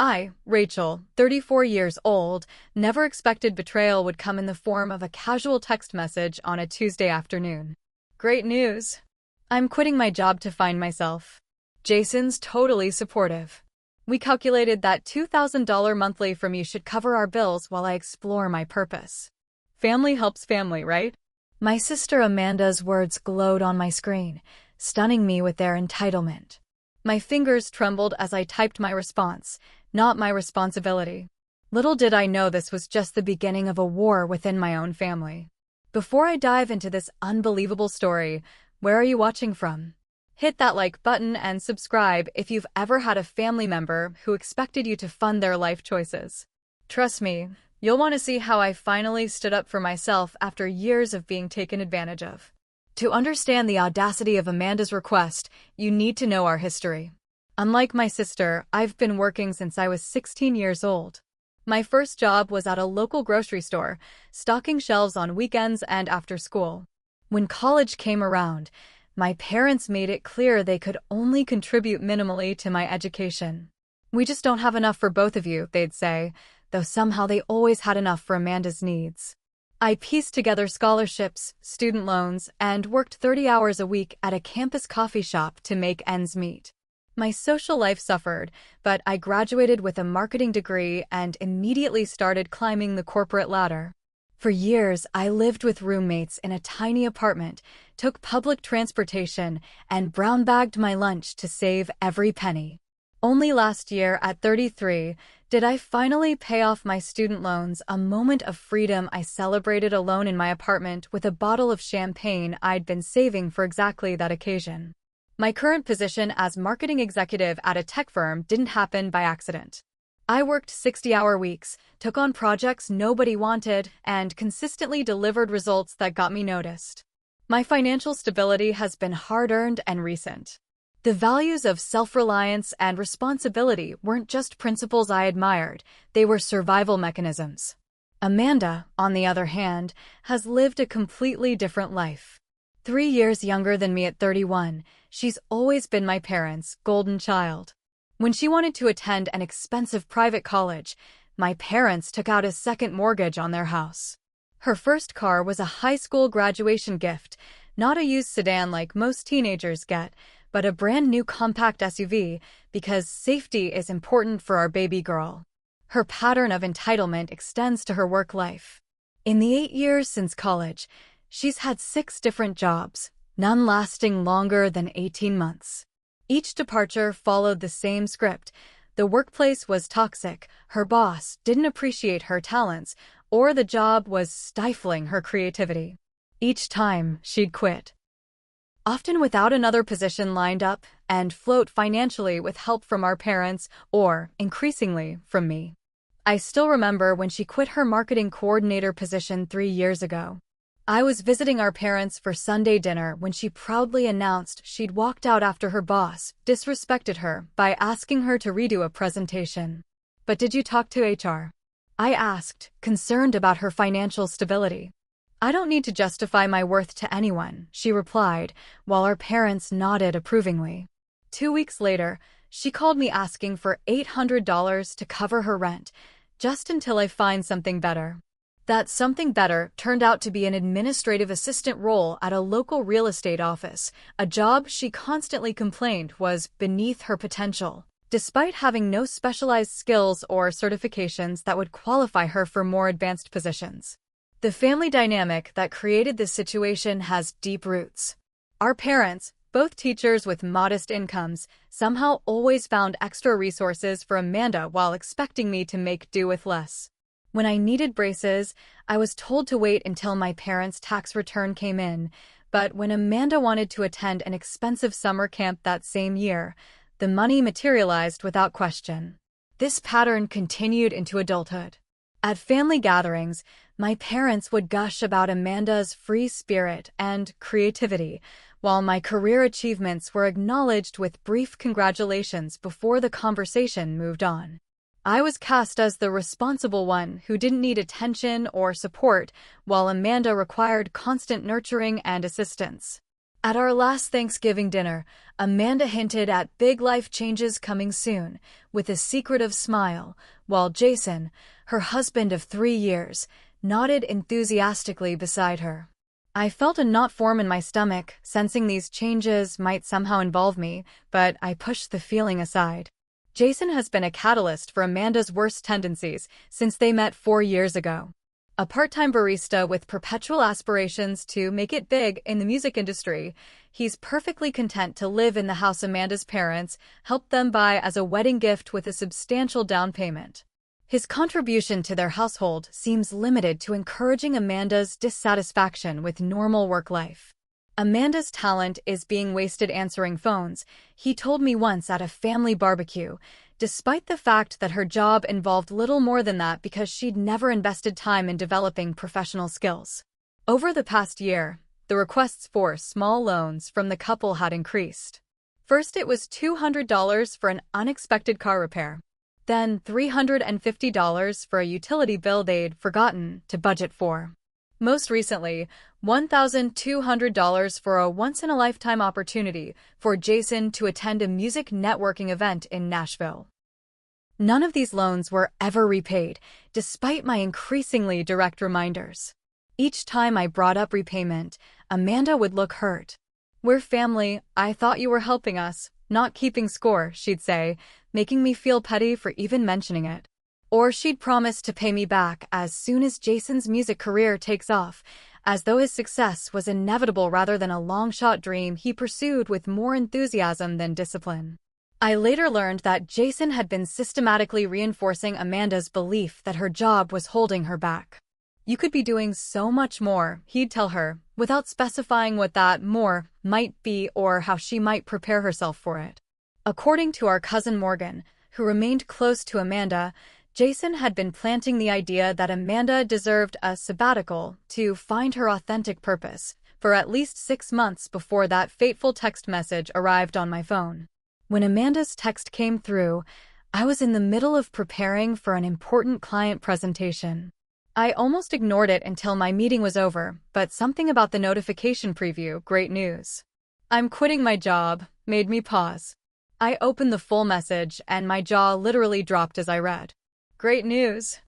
I, Rachel, 34 years old, never expected betrayal would come in the form of a casual text message on a Tuesday afternoon. Great news! I'm quitting my job to find myself. Jason's totally supportive. We calculated that $2,000 monthly from you should cover our bills while I explore my purpose. Family helps family, right? My sister Amanda's words glowed on my screen, stunning me with their entitlement. My fingers trembled as I typed my response, not my responsibility. Little did I know this was just the beginning of a war within my own family. Before I dive into this unbelievable story, where are you watching from? Hit that like button and subscribe if you've ever had a family member who expected you to fund their life choices. Trust me, you'll want to see how I finally stood up for myself after years of being taken advantage of. To understand the audacity of Amanda's request, you need to know our history. Unlike my sister, I've been working since I was 16 years old. My first job was at a local grocery store, stocking shelves on weekends and after school. When college came around, my parents made it clear they could only contribute minimally to my education. "We just don't have enough for both of you," they'd say, though somehow they always had enough for Amanda's needs. I pieced together scholarships, student loans, and worked 30 hours a week at a campus coffee shop to make ends meet. My social life suffered, but I graduated with a marketing degree and immediately started climbing the corporate ladder. For years, I lived with roommates in a tiny apartment, took public transportation, and brown-bagged my lunch to save every penny. Only last year, at 33, did I finally pay off my student loans, a moment of freedom I celebrated alone in my apartment with a bottle of champagne I'd been saving for exactly that occasion. My current position as marketing executive at a tech firm didn't happen by accident. I worked 60-hour weeks, took on projects nobody wanted, and consistently delivered results that got me noticed. My financial stability has been hard-earned and recent. The values of self-reliance and responsibility weren't just principles I admired, they were survival mechanisms. Amanda, on the other hand, has lived a completely different life. 3 years younger than me at 31, she's always been my parents' golden child. When she wanted to attend an expensive private college, my parents took out a second mortgage on their house. Her first car was a high school graduation gift, not a used sedan like most teenagers get, but a brand new compact SUV because safety is important for our baby girl. Her pattern of entitlement extends to her work life. In the 8 years since college, she's had 6 different jobs, none lasting longer than 18 months. Each departure followed the same script. The workplace was toxic, her boss didn't appreciate her talents, or the job was stifling her creativity. Each time, she'd quit. Often without another position lined up, and float financially with help from our parents, or, increasingly, from me. I still remember when she quit her marketing coordinator position 3 years ago. I was visiting our parents for Sunday dinner when she proudly announced she'd walked out after her boss disrespected her by asking her to redo a presentation. "But did you talk to HR?" I asked, concerned about her financial stability. "I don't need to justify my worth to anyone," she replied, while our parents nodded approvingly. 2 weeks later, she called me asking for $800 to cover her rent, just until I find something better. That something better turned out to be an administrative assistant role at a local real estate office, a job she constantly complained was beneath her potential, despite having no specialized skills or certifications that would qualify her for more advanced positions. The family dynamic that created this situation has deep roots. Our parents, both teachers with modest incomes, somehow always found extra resources for Amanda while expecting me to make do with less. When I needed braces, I was told to wait until my parents' tax return came in, but when Amanda wanted to attend an expensive summer camp that same year, the money materialized without question. This pattern continued into adulthood. At family gatherings, my parents would gush about Amanda's free spirit and creativity, while my career achievements were acknowledged with brief congratulations before the conversation moved on. I was cast as the responsible one who didn't need attention or support, while Amanda required constant nurturing and assistance. At our last Thanksgiving dinner, Amanda hinted at big life changes coming soon, with a secretive smile, while Jason, her husband of 3 years, nodded enthusiastically beside her. I felt a knot form in my stomach, sensing these changes might somehow involve me, but I pushed the feeling aside. Jason has been a catalyst for Amanda's worst tendencies since they met 4 years ago. A part-time barista with perpetual aspirations to make it big in the music industry, he's perfectly content to live in the house Amanda's parents helped them buy as a wedding gift with a substantial down payment. His contribution to their household seems limited to encouraging Amanda's dissatisfaction with normal work life. Amanda's talent is being wasted answering phones, he told me once at a family barbecue, despite the fact that her job involved little more than that because she'd never invested time in developing professional skills. Over the past year, the requests for small loans from the couple had increased. First, it was $200 for an unexpected car repair. Then $350 for a utility bill they'd forgotten to budget for. Most recently, $1,200 for a once-in-a-lifetime opportunity for Jason to attend a music networking event in Nashville. None of these loans were ever repaid, despite my increasingly direct reminders. Each time I brought up repayment, Amanda would look hurt. "We're family, I thought you were helping us, not keeping score," she'd say, making me feel petty for even mentioning it. Or she'd promise to pay me back as soon as Jason's music career takes off, as though his success was inevitable rather than a long-shot dream he pursued with more enthusiasm than discipline. I later learned that Jason had been systematically reinforcing Amanda's belief that her job was holding her back. "You could be doing so much more," he'd tell her, without specifying what that more might be or how she might prepare herself for it. According to our cousin Morgan, who remained close to Amanda, Jason had been planting the idea that Amanda deserved a sabbatical to find her authentic purpose for at least 6 months before that fateful text message arrived on my phone. When Amanda's text came through, I was in the middle of preparing for an important client presentation. I almost ignored it until my meeting was over, but something about the notification preview, "Great news. I'm quitting my job," made me pause. I opened the full message and my jaw literally dropped as I read. "Great news.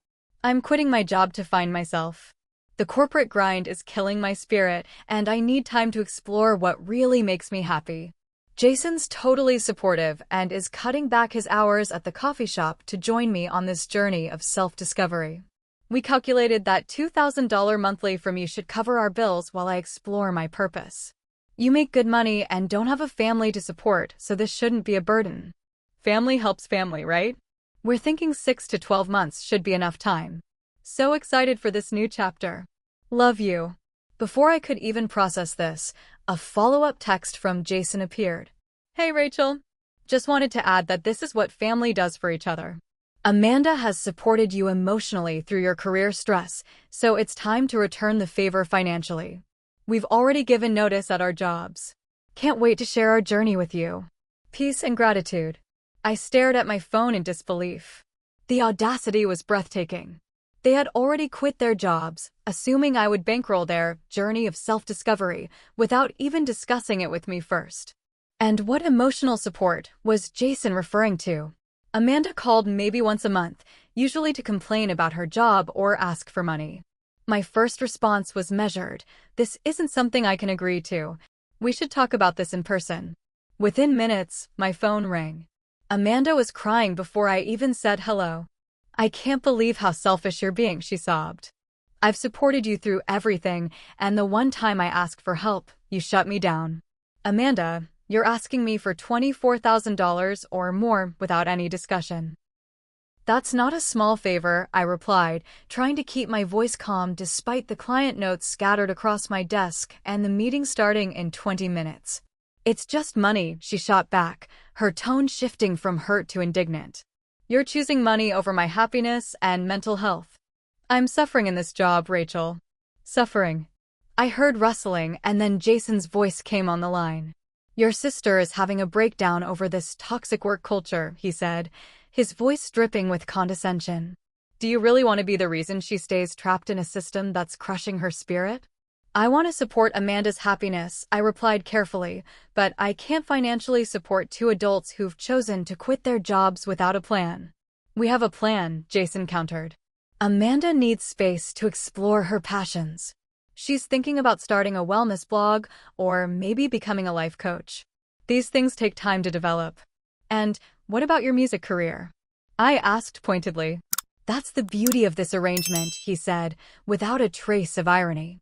I'm quitting my job to find myself. The corporate grind is killing my spirit, and I need time to explore what really makes me happy." Jason's totally supportive and is cutting back his hours at the coffee shop to join me on this journey of self-discovery. We calculated that $2,000 monthly from you should cover our bills while I explore my purpose. You make good money and don't have a family to support, so this shouldn't be a burden. Family helps family, right? We're thinking 6 to 12 months should be enough time. So excited for this new chapter. Love you. Before I could even process this, a follow-up text from Jason appeared. "Hey Rachel. Just wanted to add that this is what family does for each other. Amanda has supported you emotionally through your career stress, so it's time to return the favor financially. We've already given notice at our jobs. Can't wait to share our journey with you. Peace and gratitude." I stared at my phone in disbelief. The audacity was breathtaking. They had already quit their jobs, assuming I would bankroll their journey of self-discovery without even discussing it with me first. And what emotional support was Jason referring to? Amanda called maybe once a month, usually to complain about her job or ask for money. My first response was measured. "This isn't something I can agree to. We should talk about this in person." Within minutes, my phone rang. Amanda was crying before I even said hello. "I can't believe how selfish you're being," she sobbed. "I've supported you through everything, and the one time I asked for help, you shut me down. Amanda, you're asking me for $24,000 or more without any discussion." "That's not a small favor," I replied, trying to keep my voice calm despite the client notes scattered across my desk and the meeting starting in 20 minutes. "It's just money," she shot back, her tone shifting from hurt to indignant. "You're choosing money over my happiness and mental health. I'm suffering in this job, Rachel. Suffering." I heard rustling, and then Jason's voice came on the line. "Your sister is having a breakdown over this toxic work culture," he said, his voice dripping with condescension. "Do you really want to be the reason she stays trapped in a system that's crushing her spirit?" I want to support Amanda's happiness, I replied carefully, but I can't financially support two adults who've chosen to quit their jobs without a plan. We have a plan, Jason countered. Amanda needs space to explore her passions. She's thinking about starting a wellness blog or maybe becoming a life coach. These things take time to develop. And what about your music career? I asked pointedly. That's the beauty of this arrangement, he said, without a trace of irony.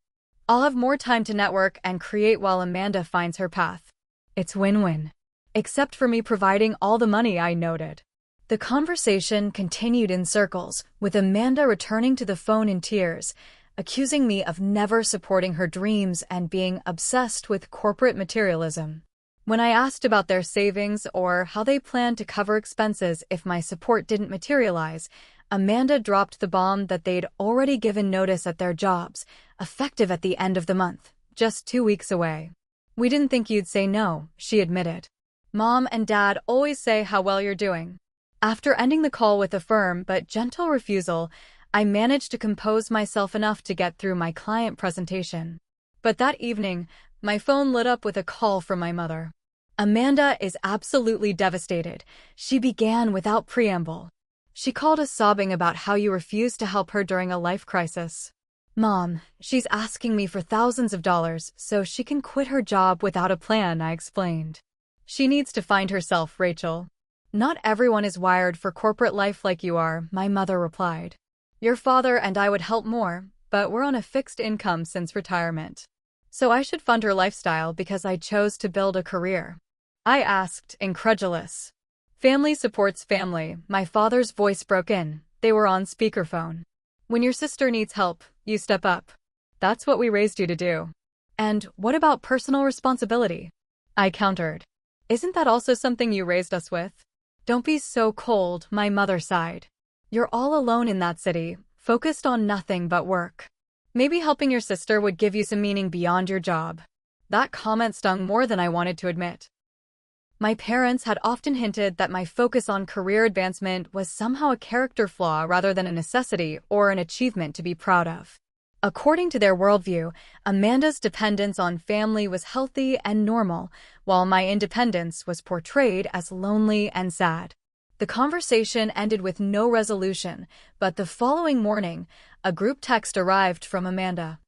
I'll have more time to network and create while Amanda finds her path. It's win-win. Except for me providing all the money, I noted. The conversation continued in circles, with Amanda returning to the phone in tears, accusing me of never supporting her dreams and being obsessed with corporate materialism. When I asked about their savings or how they planned to cover expenses if my support didn't materialize, Amanda dropped the bomb that they'd already given notice at their jobs, effective at the end of the month, just 2 weeks away. We didn't think you'd say no, she admitted. Mom and Dad always say how well you're doing. After ending the call with a firm but gentle refusal, I managed to compose myself enough to get through my client presentation. But that evening, my phone lit up with a call from my mother. Amanda is absolutely devastated, she began without preamble. She called us sobbing about how you refused to help her during a life crisis. Mom, she's asking me for thousands of dollars so she can quit her job without a plan, I explained. She needs to find herself, Rachel. Not everyone is wired for corporate life like you are, my mother replied. Your father and I would help more, but we're on a fixed income since retirement. So I should fund her lifestyle because I chose to build a career. I asked, incredulous. Family supports family, my father's voice broke in. They were on speakerphone. When your sister needs help, you step up. That's what we raised you to do. And what about personal responsibility? I countered. Isn't that also something you raised us with? Don't be so cold, my mother sighed. You're all alone in that city, focused on nothing but work. Maybe helping your sister would give you some meaning beyond your job. That comment stung more than I wanted to admit. My parents had often hinted that my focus on career advancement was somehow a character flaw rather than a necessity or an achievement to be proud of. According to their worldview, Amanda's dependence on family was healthy and normal, while my independence was portrayed as lonely and sad. The conversation ended with no resolution, but the following morning, a group text arrived from Amanda.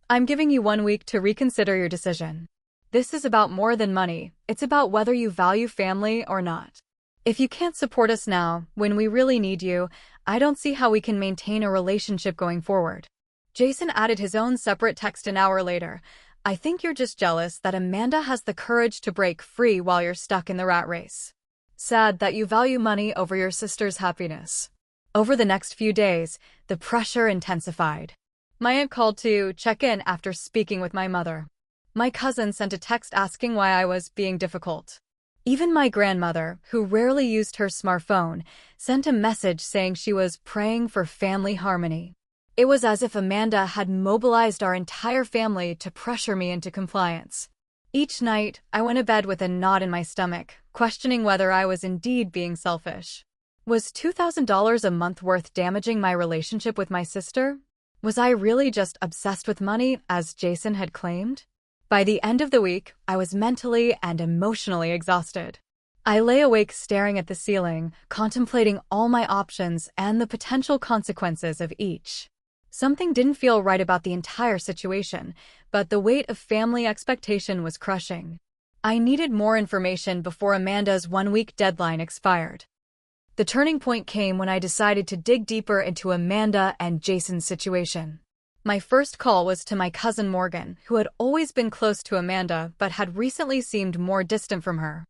I'm giving you 1 week to reconsider your decision. This is about more than money, it's about whether you value family or not. If you can't support us now, when we really need you, I don't see how we can maintain a relationship going forward. Jason added his own separate text an hour later. I think you're just jealous that Amanda has the courage to break free while you're stuck in the rat race. Sad that you value money over your sister's happiness. Over the next few days, the pressure intensified. My aunt called to check in after speaking with my mother. My cousin sent a text asking why I was being difficult. Even my grandmother, who rarely used her smartphone, sent a message saying she was praying for family harmony. It was as if Amanda had mobilized our entire family to pressure me into compliance. Each night, I went to bed with a knot in my stomach, questioning whether I was indeed being selfish. Was $2,000 a month worth damaging my relationship with my sister? Was I really just obsessed with money, as Jason had claimed? By the end of the week, I was mentally and emotionally exhausted. I lay awake staring at the ceiling, contemplating all my options and the potential consequences of each. Something didn't feel right about the entire situation, but the weight of family expectation was crushing. I needed more information before Amanda's 1-week deadline expired. The turning point came when I decided to dig deeper into Amanda and Jason's situation. My first call was to my cousin Morgan, who had always been close to Amanda but had recently seemed more distant from her.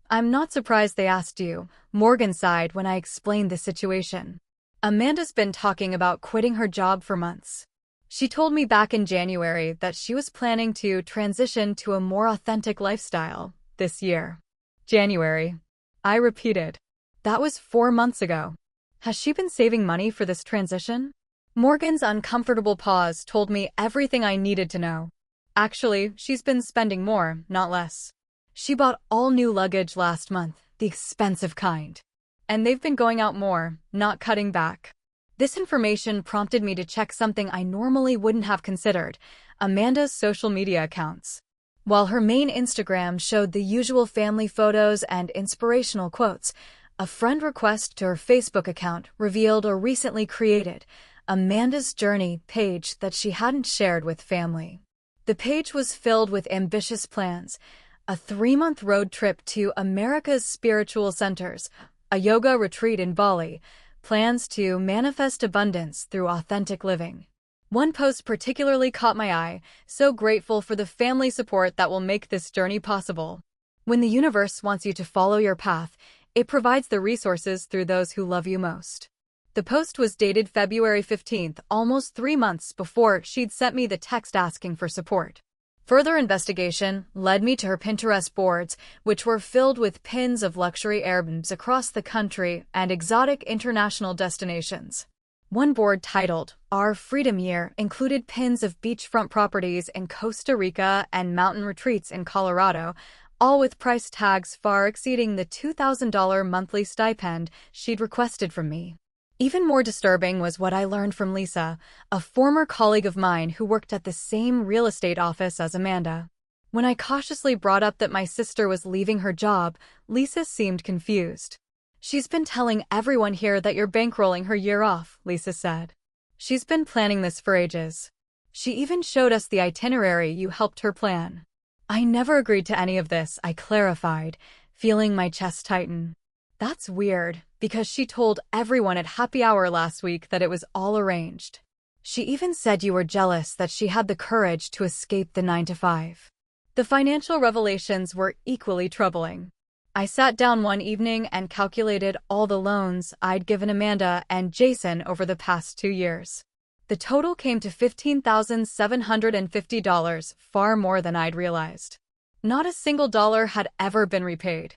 I'm not surprised they asked you, Morgan sighed when I explained the situation. Amanda's been talking about quitting her job for months. She told me back in January that she was planning to transition to a more authentic lifestyle this year. January. I repeated. That was 4 months ago. Has she been saving money for this transition? Morgan's uncomfortable pause told me everything I needed to know. Actually, she's been spending more, not less. She bought all new luggage last month, the expensive kind. And they've been going out more, not cutting back. This information prompted me to check something I normally wouldn't have considered: Amanda's social media accounts. While her main Instagram showed the usual family photos and inspirational quotes, a friend request to her Facebook account revealed a recently created Amanda's Journey page that she hadn't shared with family. The page was filled with ambitious plans: a 3-month road trip to America's spiritual centers, a yoga retreat in Bali, plans to manifest abundance through authentic living. One post particularly caught my eye: "So grateful for the family support that will make this journey possible." When the universe wants you to follow your path, it provides the resources through those who love you most. The post was dated February 15th, almost 3 months before she'd sent me the text asking for support. Further investigation led me to her Pinterest boards, which were filled with pins of luxury Airbnbs across the country and exotic international destinations. One board titled Our Freedom Year included pins of beachfront properties in Costa Rica and mountain retreats in Colorado, all with price tags far exceeding the $2,000 monthly stipend she'd requested from me. Even more disturbing was what I learned from Lisa, a former colleague of mine who worked at the same real estate office as Amanda. When I cautiously brought up that my sister was leaving her job, Lisa seemed confused. "She's been telling everyone here that you're bankrolling her year off," Lisa said. "She's been planning this for ages. She even showed us the itinerary you helped her plan." "I never agreed to any of this," I clarified, feeling my chest tighten. "That's weird, because she told everyone at happy hour last week that it was all arranged. She even said you were jealous that she had the courage to escape the 9-to-5. The financial revelations were equally troubling. I sat down one evening and calculated all the loans I'd given Amanda and Jason over the past 2 years. The total came to $15,750, far more than I'd realized. Not a single dollar had ever been repaid.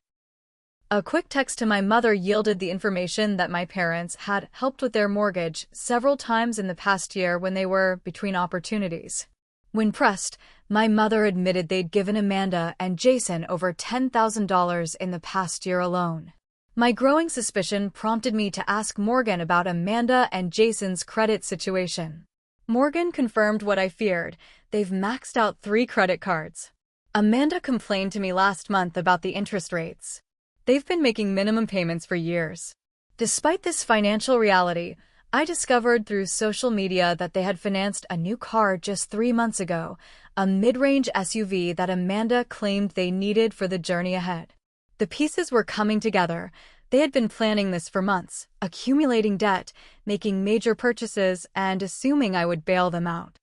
A quick text to my mother yielded the information that my parents had helped with their mortgage several times in the past year when they were between opportunities. When pressed, my mother admitted they'd given Amanda and Jason over $10,000 in the past year alone. My growing suspicion prompted me to ask Morgan about Amanda and Jason's credit situation. Morgan confirmed what I feared: they've maxed out 3 credit cards. Amanda complained to me last month about the interest rates. They've been making minimum payments for years. Despite this financial reality, I discovered through social media that they had financed a new car just 3 months ago, a mid-range SUV that Amanda claimed they needed for the journey ahead. The pieces were coming together. They had been planning this for months, accumulating debt, making major purchases, and assuming I would bail them out.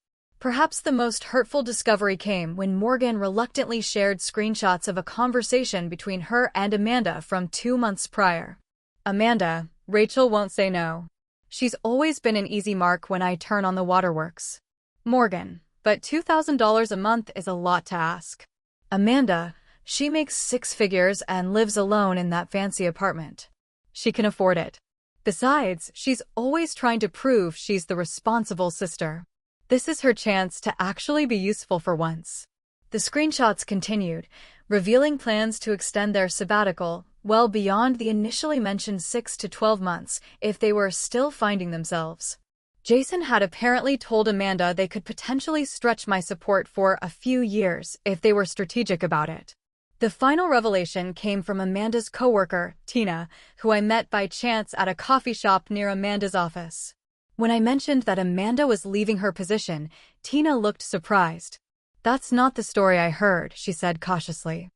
Perhaps the most hurtful discovery came when Morgan reluctantly shared screenshots of a conversation between her and Amanda from 2 months prior. "Amanda, Rachel won't say no. She's always been an easy mark when I turn on the waterworks. Morgan, but $2,000 a month is a lot to ask. Amanda, she makes 6 figures and lives alone in that fancy apartment. She can afford it. Besides, she's always trying to prove she's the responsible sister. This is her chance to actually be useful for once." The screenshots continued, revealing plans to extend their sabbatical well beyond the initially mentioned 6 to 12 months if they were still finding themselves. Jason had apparently told Amanda they could potentially stretch my support for a few years if they were strategic about it. The final revelation came from Amanda's coworker, Tina, who I met by chance at a coffee shop near Amanda's office. When I mentioned that Amanda was leaving her position, Tina looked surprised. "That's not the story I heard," she said cautiously.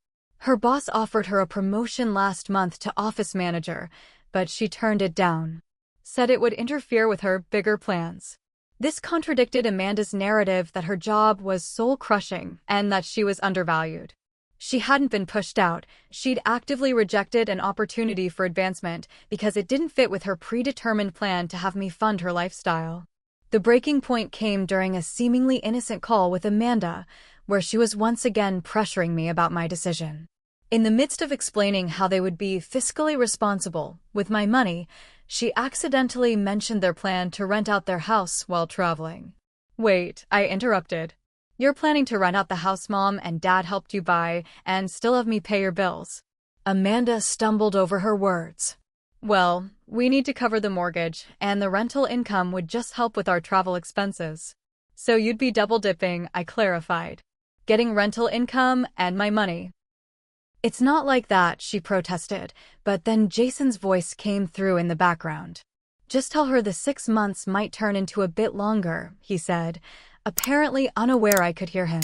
"Her boss offered her a promotion last month to office manager, but she turned it down. Said it would interfere with her bigger plans." This contradicted Amanda's narrative that her job was soul-crushing and that she was undervalued. She hadn't been pushed out. She'd actively rejected an opportunity for advancement because it didn't fit with her predetermined plan to have me fund her lifestyle. The breaking point came during a seemingly innocent call with Amanda, where she was once again pressuring me about my decision. In the midst of explaining how they would be fiscally responsible with my money, she accidentally mentioned their plan to rent out their house while traveling. "Wait," I interrupted. "You're planning to rent out the house Mom and Dad helped you buy and still have me pay your bills?" Amanda stumbled over her words. "Well, we need to cover the mortgage, and the rental income would just help with our travel expenses. So you'd be double dipping, I clarified. Getting rental income and my money. It's not like that, she protested, but then Jason's voice came through in the background. Just tell her the 6 months might turn into a bit longer, he said, apparently unaware I could hear him.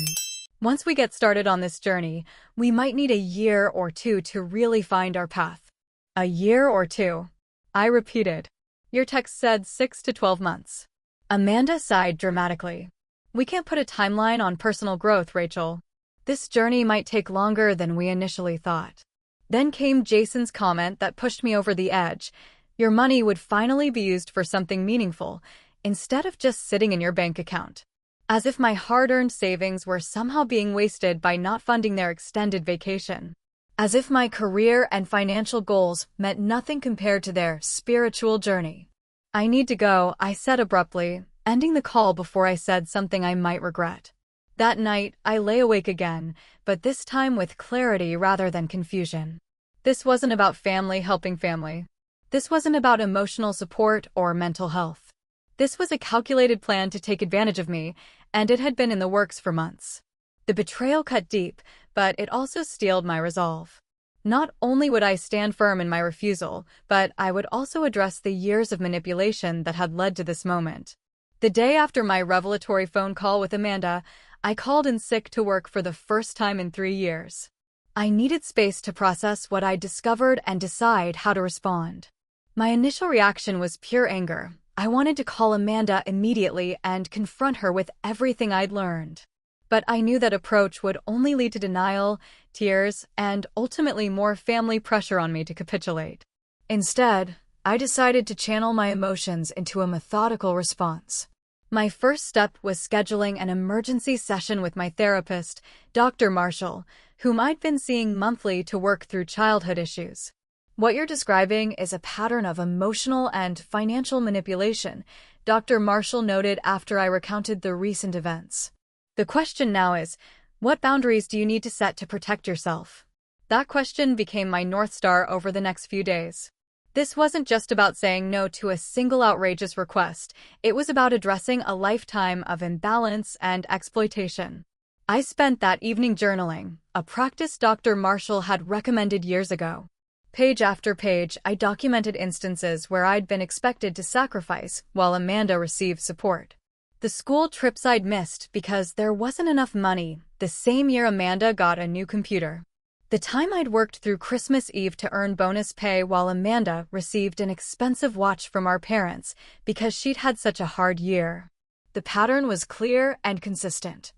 Once we get started on this journey, we might need a year or two to really find our path. A year or two? I repeated. Your text said 6 to 12 months. Amanda sighed dramatically. We can't put a timeline on personal growth, Rachel. This journey might take longer than we initially thought. Then came Jason's comment that pushed me over the edge. Your money would finally be used for something meaningful, instead of just sitting in your bank account. As if my hard-earned savings were somehow being wasted by not funding their extended vacation. As if my career and financial goals meant nothing compared to their spiritual journey. I need to go, I said abruptly, ending the call before I said something I might regret. That night, I lay awake again, but this time with clarity rather than confusion. This wasn't about family helping family. This wasn't about emotional support or mental health. This was a calculated plan to take advantage of me, and it had been in the works for months. The betrayal cut deep, but it also steeled my resolve. Not only would I stand firm in my refusal, but I would also address the years of manipulation that had led to this moment. The day after my revelatory phone call with Amanda, I called in sick to work for the first time in 3 years. I needed space to process what I'd discovered and decide how to respond. My initial reaction was pure anger. I wanted to call Amanda immediately and confront her with everything I'd learned. But I knew that approach would only lead to denial, tears, and ultimately more family pressure on me to capitulate. Instead, I decided to channel my emotions into a methodical response. My first step was scheduling an emergency session with my therapist, Dr. Marshall, whom I'd been seeing monthly to work through childhood issues. What you're describing is a pattern of emotional and financial manipulation, Dr. Marshall noted after I recounted the recent events. The question now is, what boundaries do you need to set to protect yourself? That question became my North Star over the next few days. This wasn't just about saying no to a single outrageous request. It was about addressing a lifetime of imbalance and exploitation. I spent that evening journaling, a practice Dr. Marshall had recommended years ago. Page after page, I documented instances where I'd been expected to sacrifice while Amanda received support. The school trips I'd missed because there wasn't enough money, the same year Amanda got a new computer. The time I'd worked through Christmas Eve to earn bonus pay while Amanda received an expensive watch from our parents because she'd had such a hard year. The pattern was clear and consistent.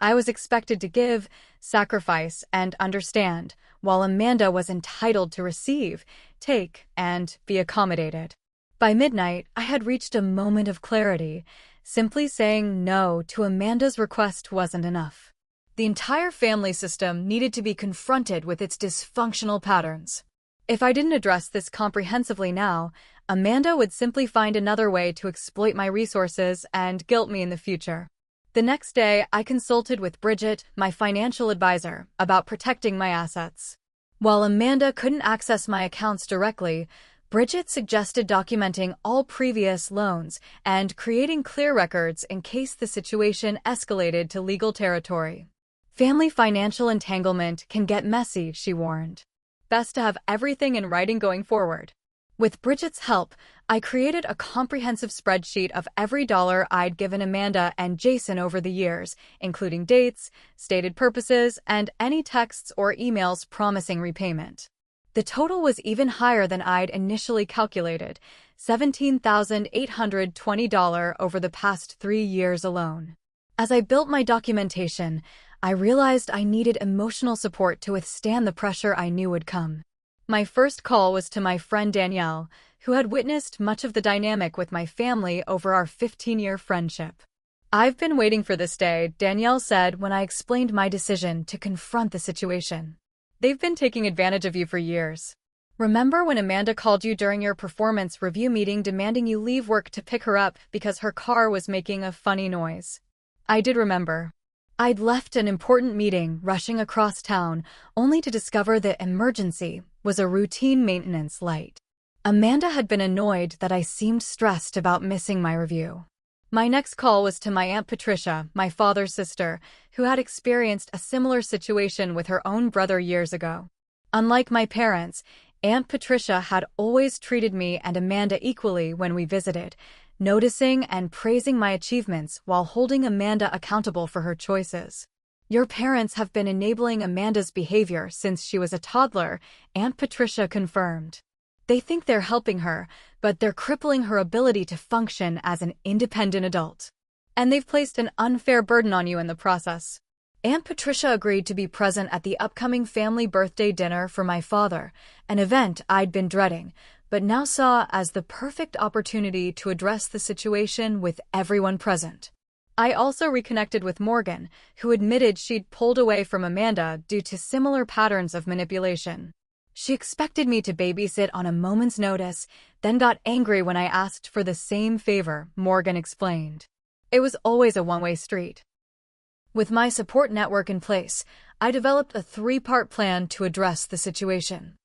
I was expected to give, sacrifice, and understand, while Amanda was entitled to receive, take, and be accommodated. By midnight, I had reached a moment of clarity. Simply saying no to Amanda's request wasn't enough. The entire family system needed to be confronted with its dysfunctional patterns. If I didn't address this comprehensively now, Amanda would simply find another way to exploit my resources and guilt me in the future. The next day, I consulted with Bridget, my financial advisor, about protecting my assets. While Amanda couldn't access my accounts directly, Bridget suggested documenting all previous loans and creating clear records in case the situation escalated to legal territory. Family financial entanglement can get messy, she warned. Best to have everything in writing going forward. With Bridget's help, I created a comprehensive spreadsheet of every dollar I'd given Amanda and Jason over the years, including dates, stated purposes, and any texts or emails promising repayment. The total was even higher than I'd initially calculated, $17,820 over the past 3 years alone. As I built my documentation, I realized I needed emotional support to withstand the pressure I knew would come. My first call was to my friend Danielle, who had witnessed much of the dynamic with my family over our 15-year friendship. "I've been waiting for this day," Danielle said when I explained my decision to confront the situation. "They've been taking advantage of you for years. Remember when Amanda called you during your performance review meeting demanding you leave work to pick her up because her car was making a funny noise?" I did remember. I'd left an important meeting, rushing across town, only to discover the emergency was a routine maintenance light. Amanda had been annoyed that I seemed stressed about missing my review. My next call was to my Aunt Patricia, my father's sister, who had experienced a similar situation with her own brother years ago. Unlike my parents, Aunt Patricia had always treated me and Amanda equally when we visited, noticing and praising my achievements while holding Amanda accountable for her choices. "Your parents have been enabling Amanda's behavior since she was a toddler," Aunt Patricia confirmed. "They think they're helping her, but they're crippling her ability to function as an independent adult. And they've placed an unfair burden on you in the process." Aunt Patricia agreed to be present at the upcoming family birthday dinner for my father, an event I'd been dreading, but now saw as the perfect opportunity to address the situation with everyone present. I also reconnected with Morgan, who admitted she'd pulled away from Amanda due to similar patterns of manipulation. She expected me to babysit on a moment's notice, then got angry when I asked for the same favor, Morgan explained. It was always a one-way street. With my support network in place, I developed a three-part plan to address the situation.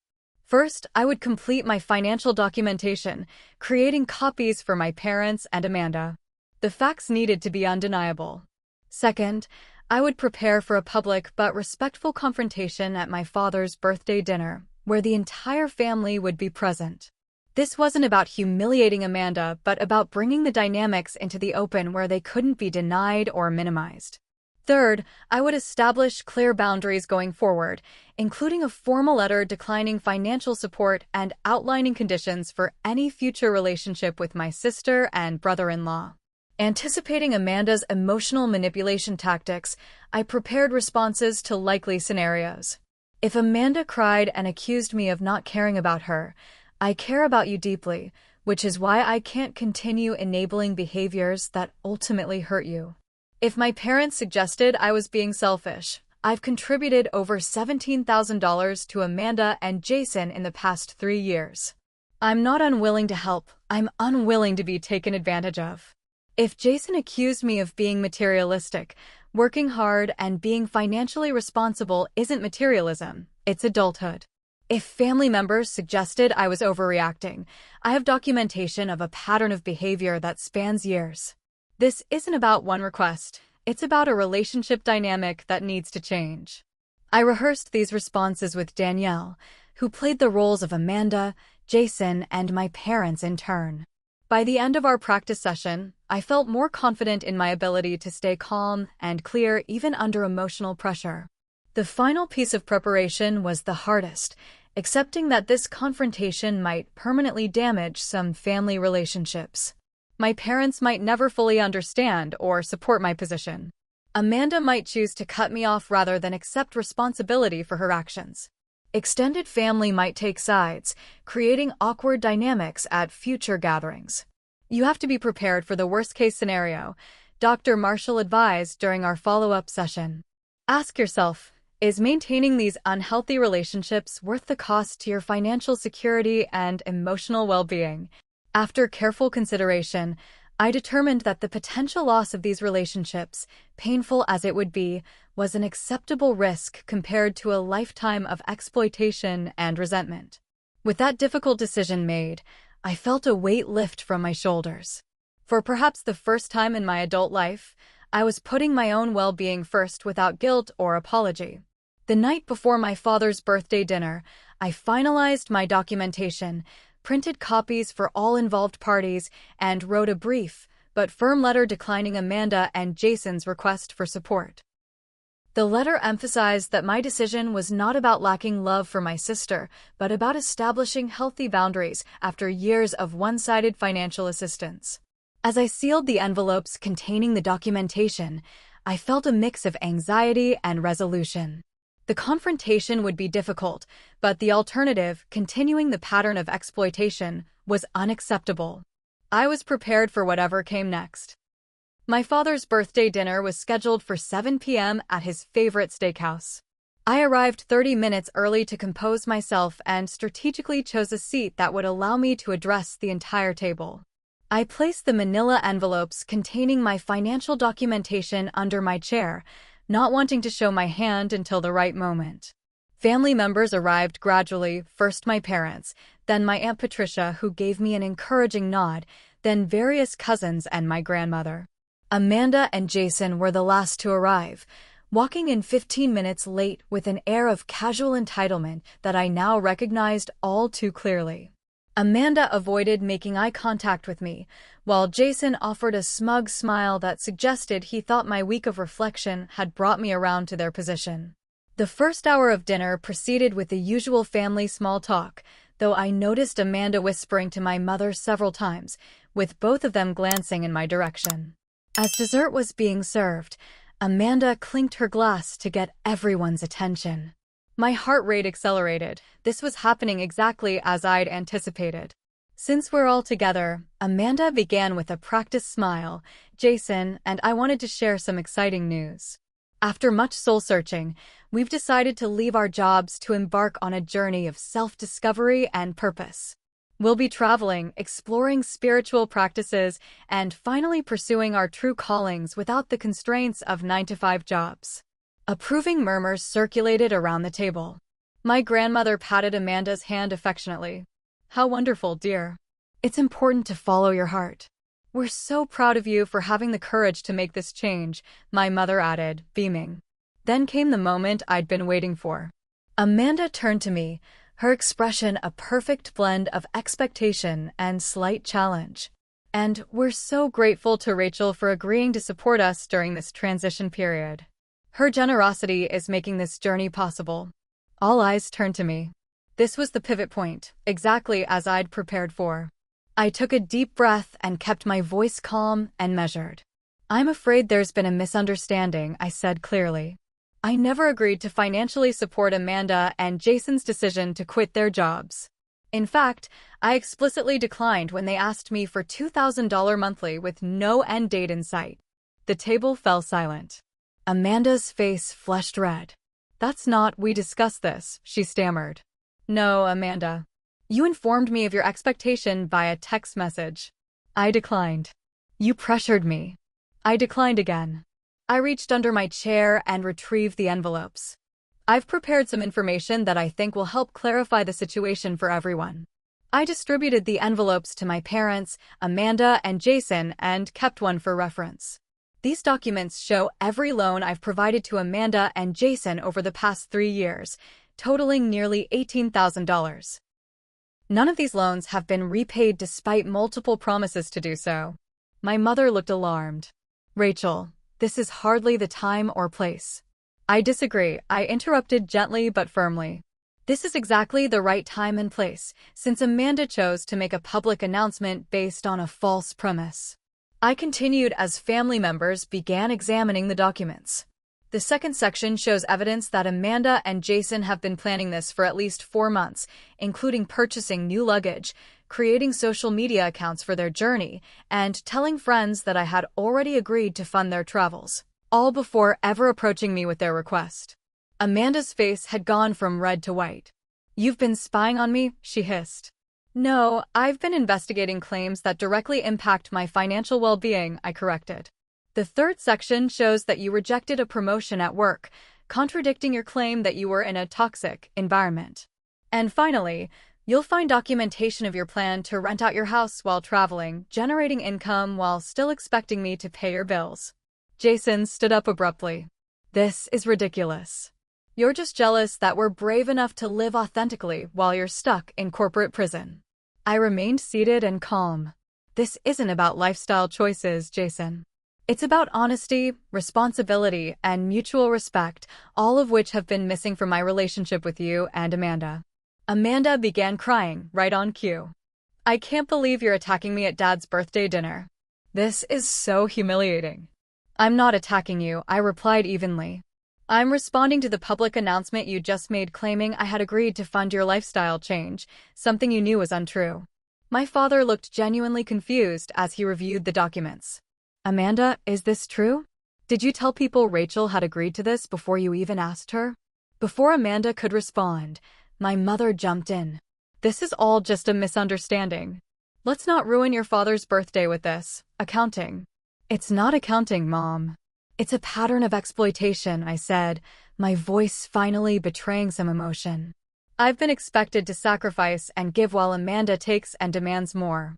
First, I would complete my financial documentation, creating copies for my parents and Amanda. The facts needed to be undeniable. Second, I would prepare for a public but respectful confrontation at my father's birthday dinner, where the entire family would be present. This wasn't about humiliating Amanda, but about bringing the dynamics into the open where they couldn't be denied or minimized. Third, I would establish clear boundaries going forward, including a formal letter declining financial support and outlining conditions for any future relationship with my sister and brother-in-law. Anticipating Amanda's emotional manipulation tactics, I prepared responses to likely scenarios. If Amanda cried and accused me of not caring about her, "I care about you deeply, which is why I can't continue enabling behaviors that ultimately hurt you." If my parents suggested I was being selfish, "I've contributed over $17,000 to Amanda and Jason in the past 3 years. I'm not unwilling to help, I'm unwilling to be taken advantage of." If Jason accused me of being materialistic, working hard and being financially responsible isn't materialism, it's adulthood. If family members suggested I was overreacting, I have documentation of a pattern of behavior that spans years. This isn't about one request, it's about a relationship dynamic that needs to change. I rehearsed these responses with Danielle, who played the roles of Amanda, Jason, and my parents in turn. By the end of our practice session, I felt more confident in my ability to stay calm and clear even under emotional pressure. The final piece of preparation was the hardest, accepting that this confrontation might permanently damage some family relationships. My parents might never fully understand or support my position. Amanda might choose to cut me off rather than accept responsibility for her actions. Extended family might take sides, creating awkward dynamics at future gatherings. "You have to be prepared for the worst-case scenario," Dr. Marshall advised during our follow-up session. Ask yourself, is maintaining these unhealthy relationships worth the cost to your financial security and emotional well-being? After careful consideration, I determined that the potential loss of these relationships, painful as it would be, was an acceptable risk compared to a lifetime of exploitation and resentment. With that difficult decision made, I felt a weight lift from my shoulders. For perhaps the first time in my adult life, I was putting my own well-being first without guilt or apology. The night before my father's birthday dinner, I finalized my documentation, printed copies for all involved parties, and wrote a brief but firm letter declining Amanda and Jason's request for support. The letter emphasized that my decision was not about lacking love for my sister, but about establishing healthy boundaries after years of one-sided financial assistance. As I sealed the envelopes containing the documentation, I felt a mix of anxiety and resolution. The confrontation would be difficult, but the alternative, continuing the pattern of exploitation, was unacceptable. I was prepared for whatever came next. My father's birthday dinner was scheduled for 7 p.m. at his favorite steakhouse. I arrived 30 minutes early to compose myself and strategically chose a seat that would allow me to address the entire table. I placed the manila envelopes containing my financial documentation under my chair, not wanting to show my hand until the right moment. Family members arrived gradually, first my parents, then my Aunt Patricia, who gave me an encouraging nod, then various cousins and my grandmother. Amanda and Jason were the last to arrive, walking in 15 minutes late with an air of casual entitlement that I now recognized all too clearly. Amanda avoided making eye contact with me, while Jason offered a smug smile that suggested he thought my week of reflection had brought me around to their position. The first hour of dinner proceeded with the usual family small talk, though I noticed Amanda whispering to my mother several times, with both of them glancing in my direction. As dessert was being served, Amanda clinked her glass to get everyone's attention. My heart rate accelerated. This was happening exactly as I'd anticipated. Since we're all together, Amanda began with a practiced smile. Jason and I wanted to share some exciting news. After much soul-searching, we've decided to leave our jobs to embark on a journey of self-discovery and purpose. We'll be traveling, exploring spiritual practices, and finally pursuing our true callings without the constraints of 9-to-5 jobs. Approving murmurs circulated around the table. My grandmother patted Amanda's hand affectionately. "How wonderful, dear. It's important to follow your heart. We're so proud of you for having the courage to make this change," my mother added, beaming. Then came the moment I'd been waiting for. Amanda turned to me, her expression a perfect blend of expectation and slight challenge. "And we're so grateful to Rachel for agreeing to support us during this transition period. Her generosity is making this journey possible." All eyes turned to me. This was the pivot point, exactly as I'd prepared for. I took a deep breath and kept my voice calm and measured. "I'm afraid there's been a misunderstanding," I said clearly. "I never agreed to financially support Amanda and Jason's decision to quit their jobs. In fact, I explicitly declined when they asked me for $2,000 monthly with no end date in sight." The table fell silent. Amanda's face flushed red. "That's not, we discussed this," she stammered. "No, Amanda. You informed me of your expectation via text message." I declined. "You pressured me." I declined again. I reached under my chair and retrieved the envelopes. "I've prepared some information that I think will help clarify the situation for everyone." I distributed the envelopes to my parents, Amanda and Jason, and kept one for reference. These documents show every loan I've provided to Amanda and Jason over the past 3 years, totaling nearly $18,000. None of these loans have been repaid despite multiple promises to do so. My mother looked alarmed. "Rachel, this is hardly the time or place." "I disagree," I interrupted gently but firmly. "This is exactly the right time and place, since Amanda chose to make a public announcement based on a false premise." I continued as family members began examining the documents. The second section shows evidence that Amanda and Jason have been planning this for at least 4 months, including purchasing new luggage, creating social media accounts for their journey, and telling friends that I had already agreed to fund their travels, all before ever approaching me with their request. Amanda's face had gone from red to white. "You've been spying on me?" she hissed. "No, I've been investigating claims that directly impact my financial well-being," I corrected. The third section shows that you rejected a promotion at work, contradicting your claim that you were in a toxic environment. And finally, you'll find documentation of your plan to rent out your house while traveling, generating income while still expecting me to pay your bills. Jason stood up abruptly. "This is ridiculous. You're just jealous that we're brave enough to live authentically while you're stuck in corporate prison." I remained seated and calm. "This isn't about lifestyle choices, Jason. It's about honesty, responsibility, and mutual respect, all of which have been missing from my relationship with you and Amanda." Amanda began crying, right on cue. "I can't believe you're attacking me at Dad's birthday dinner. This is so humiliating." "I'm not attacking you," I replied evenly. "I'm responding to the public announcement you just made claiming I had agreed to fund your lifestyle change, something you knew was untrue." My father looked genuinely confused as he reviewed the documents. "Amanda, is this true? Did you tell people Rachel had agreed to this before you even asked her?" Before Amanda could respond, my mother jumped in. "This is all just a misunderstanding. Let's not ruin your father's birthday with this accounting." "It's not accounting, Mom. It's a pattern of exploitation," I said, my voice finally betraying some emotion. I've been expected to sacrifice and give while Amanda takes and demands more.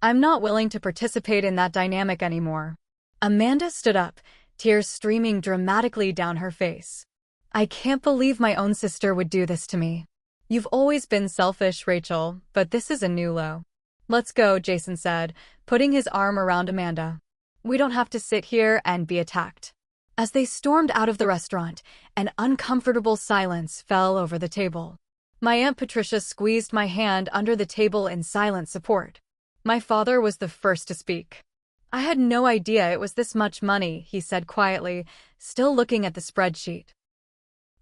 I'm not willing to participate in that dynamic anymore. Amanda stood up, tears streaming dramatically down her face. I can't believe my own sister would do this to me. You've always been selfish, Rachel, but this is a new low. Let's go, Jason said, putting his arm around Amanda. We don't have to sit here and be attacked. As they stormed out of the restaurant, an uncomfortable silence fell over the table. My Aunt Patricia squeezed my hand under the table in silent support. My father was the first to speak. I had no idea it was this much money, he said quietly, still looking at the spreadsheet.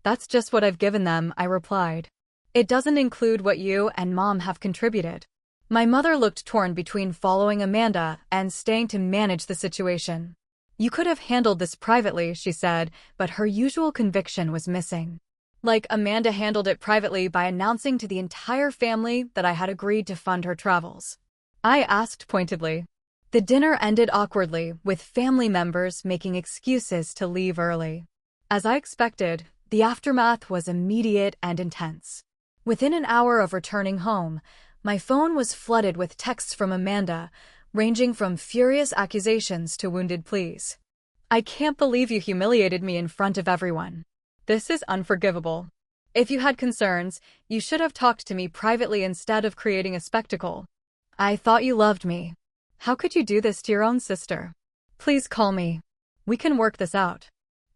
That's just what I've given them, I replied. It doesn't include what you and Mom have contributed. My mother looked torn between following Amanda and staying to manage the situation. You could have handled this privately, she said, but her usual conviction was missing. Like Amanda handled it privately by announcing to the entire family that I had agreed to fund her travels. I asked pointedly. The dinner ended awkwardly, with family members making excuses to leave early. As I expected, the aftermath was immediate and intense. Within an hour of returning home, my phone was flooded with texts from Amanda, ranging from furious accusations to wounded pleas. I can't believe you humiliated me in front of everyone. This is unforgivable. If you had concerns, you should have talked to me privately instead of creating a spectacle. I thought you loved me. How could you do this to your own sister? Please call me. We can work this out.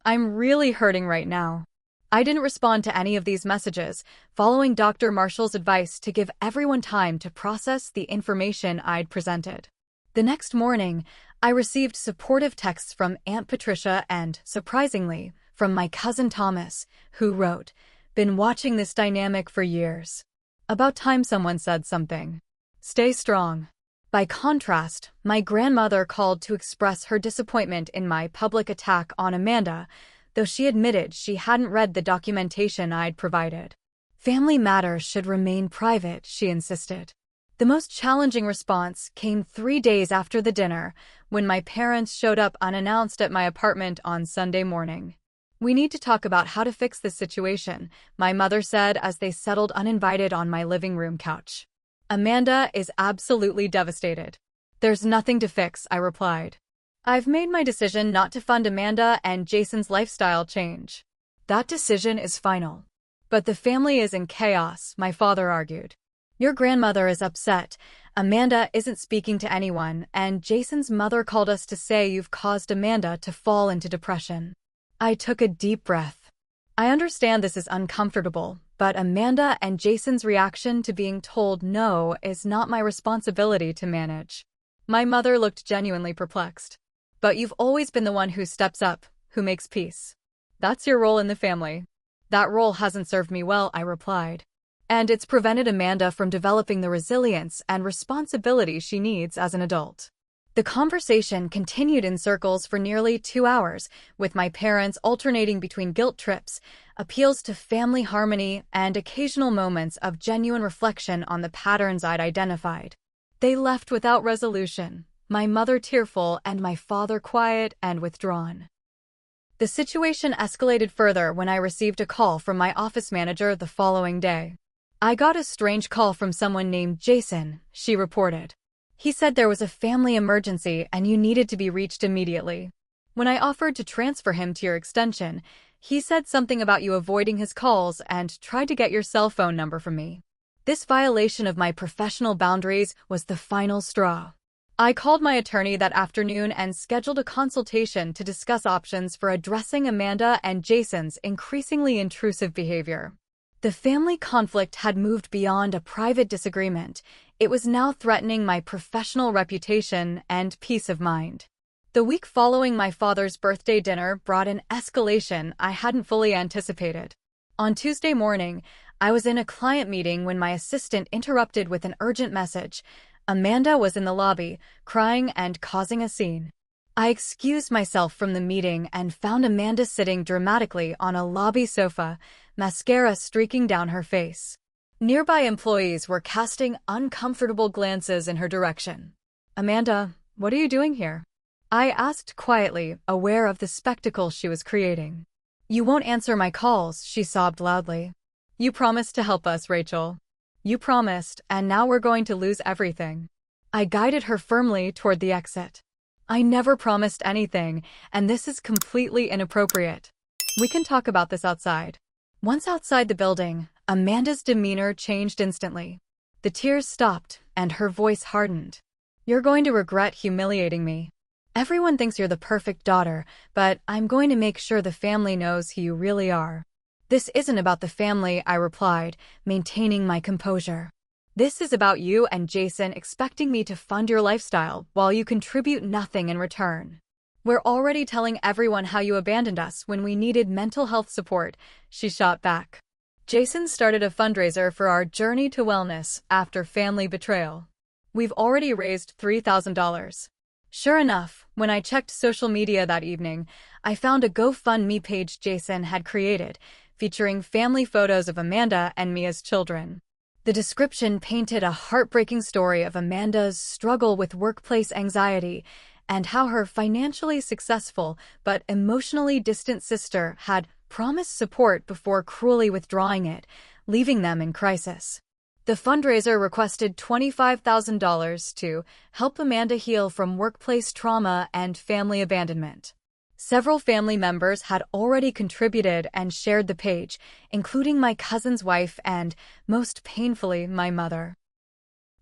I'm really hurting right now. I didn't respond to any of these messages, following Dr. Marshall's advice to give everyone time to process the information I'd presented. The next morning, I received supportive texts from Aunt Patricia and, surprisingly, from my cousin Thomas, who wrote, "Been watching this dynamic for years. About time someone said something. Stay strong." By contrast, my grandmother called to express her disappointment in my public attack on Amanda, though she admitted she hadn't read the documentation I'd provided. Family matters should remain private, she insisted. The most challenging response came 3 days after the dinner, when my parents showed up unannounced at my apartment on Sunday morning. We need to talk about how to fix this situation, my mother said as they settled uninvited on my living room couch. Amanda is absolutely devastated. There's nothing to fix, I replied. I've made my decision not to fund Amanda and Jason's lifestyle change. That decision is final. But the family is in chaos, my father argued. Your grandmother is upset, Amanda isn't speaking to anyone, and Jason's mother called us to say you've caused Amanda to fall into depression. I took a deep breath. I understand this is uncomfortable, but Amanda and Jason's reaction to being told no is not my responsibility to manage. My mother looked genuinely perplexed. But you've always been the one who steps up, who makes peace. That's your role in the family. That role hasn't served me well, I replied. And it's prevented Amanda from developing the resilience and responsibility she needs as an adult. The conversation continued in circles for nearly 2 hours, with my parents alternating between guilt trips, appeals to family harmony, and occasional moments of genuine reflection on the patterns I'd identified. They left without resolution, my mother tearful and my father quiet and withdrawn. The situation escalated further when I received a call from my office manager the following day. I got a strange call from someone named Jason, she reported. He said there was a family emergency and you needed to be reached immediately. When I offered to transfer him to your extension, he said something about you avoiding his calls and tried to get your cell phone number from me. This violation of my professional boundaries was the final straw. I called my attorney that afternoon and scheduled a consultation to discuss options for addressing Amanda and Jason's increasingly intrusive behavior. The family conflict had moved beyond a private disagreement. It was now threatening my professional reputation and peace of mind. The week following my father's birthday dinner brought an escalation I hadn't fully anticipated. On Tuesday morning, I was in a client meeting when my assistant interrupted with an urgent message. Amanda was in the lobby, crying and causing a scene. I excused myself from the meeting and found Amanda sitting dramatically on a lobby sofa, mascara streaking down her face. Nearby employees were casting uncomfortable glances in her direction. "Amanda, what are you doing here?" I asked quietly, aware of the spectacle she was creating. You won't answer my calls, she sobbed loudly. You promised to help us, Rachel. You promised, and now we're going to lose everything. I guided her firmly toward the exit. I never promised anything, and this is completely inappropriate. We can talk about this outside. Once outside the building, Amanda's demeanor changed instantly. The tears stopped, and her voice hardened. You're going to regret humiliating me. Everyone thinks you're the perfect daughter, but I'm going to make sure the family knows who you really are. This isn't about the family, I replied, maintaining my composure. This is about you and Jason expecting me to fund your lifestyle while you contribute nothing in return. We're already telling everyone how you abandoned us when we needed mental health support, she shot back. Jason started a fundraiser for our journey to wellness after family betrayal. We've already raised $3,000. Sure enough, when I checked social media that evening, I found a GoFundMe page Jason had created, featuring family photos of Amanda and Mia's children. The description painted a heartbreaking story of Amanda's struggle with workplace anxiety and how her financially successful but emotionally distant sister had promised support before cruelly withdrawing it, leaving them in crisis. The fundraiser requested $25,000 to help Amanda heal from workplace trauma and family abandonment. Several family members had already contributed and shared the page, including my cousin's wife and, most painfully, my mother.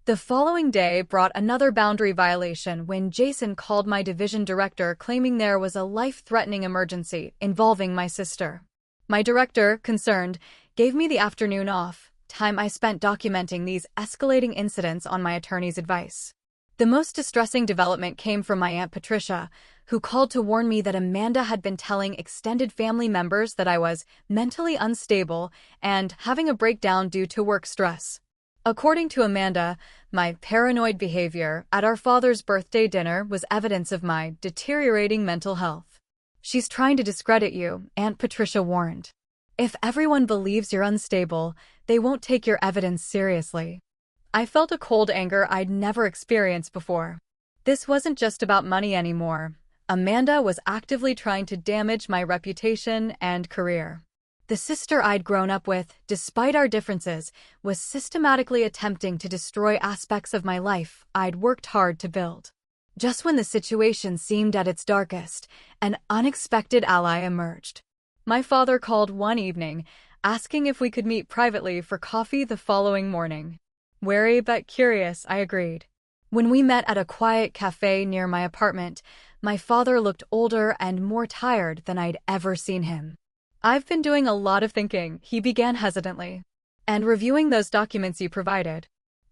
The following day brought another boundary violation when Jason called my division director claiming there was a life-threatening emergency involving my sister. My director, concerned, gave me the afternoon off, time I spent documenting these escalating incidents on my attorney's advice. The most distressing development came from my Aunt Patricia, who called to warn me that Amanda had been telling extended family members that I was mentally unstable and having a breakdown due to work stress. According to Amanda, my paranoid behavior at our father's birthday dinner was evidence of my deteriorating mental health. She's trying to discredit you, Aunt Patricia warned. If everyone believes you're unstable, they won't take your evidence seriously. I felt a cold anger I'd never experienced before. This wasn't just about money anymore. Amanda was actively trying to damage my reputation and career. The sister I'd grown up with, despite our differences, was systematically attempting to destroy aspects of my life I'd worked hard to build. Just when the situation seemed at its darkest, an unexpected ally emerged. My father called one evening, asking if we could meet privately for coffee the following morning. Wary but curious, I agreed. When we met at a quiet cafe near my apartment, my father looked older and more tired than I'd ever seen him. I've been doing a lot of thinking, he began hesitantly. And reviewing those documents you provided.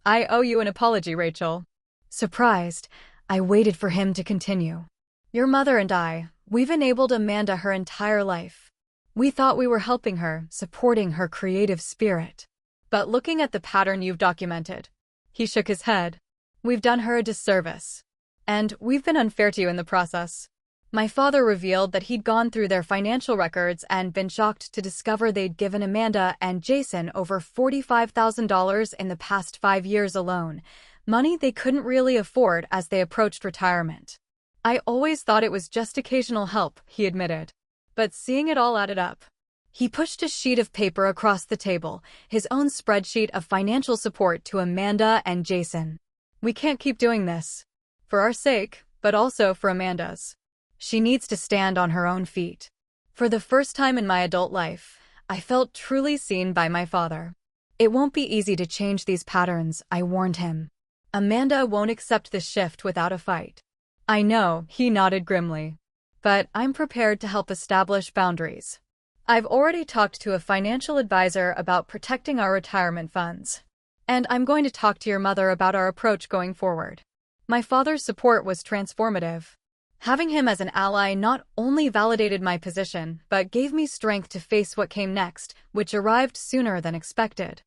I owe you an apology, Rachel. Surprised, I waited for him to continue. Your mother and I, we've enabled Amanda her entire life. We thought we were helping her, supporting her creative spirit. But looking at the pattern you've documented, he shook his head. We've done her a disservice. And we've been unfair to you in the process. My father revealed that he'd gone through their financial records and been shocked to discover they'd given Amanda and Jason over $45,000 in the past 5 years alone, money they couldn't really afford as they approached retirement. I always thought it was just occasional help, he admitted. But seeing it all added up. He pushed a sheet of paper across the table, his own spreadsheet of financial support to Amanda and Jason. We can't keep doing this. For our sake, but also for Amanda's. She needs to stand on her own feet. For the first time in my adult life, I felt truly seen by my father. It won't be easy to change these patterns, I warned him. Amanda won't accept this shift without a fight. I know, he nodded grimly. But I'm prepared to help establish boundaries. I've already talked to a financial advisor about protecting our retirement funds. And I'm going to talk to your mother about our approach going forward. My father's support was transformative. Having him as an ally not only validated my position, but gave me strength to face what came next, which arrived sooner than expected.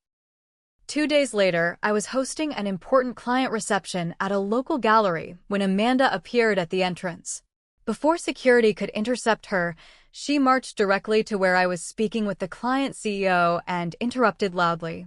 2 days later, I was hosting an important client reception at a local gallery when Amanda appeared at the entrance. Before security could intercept her, she marched directly to where I was speaking with the client CEO and interrupted loudly.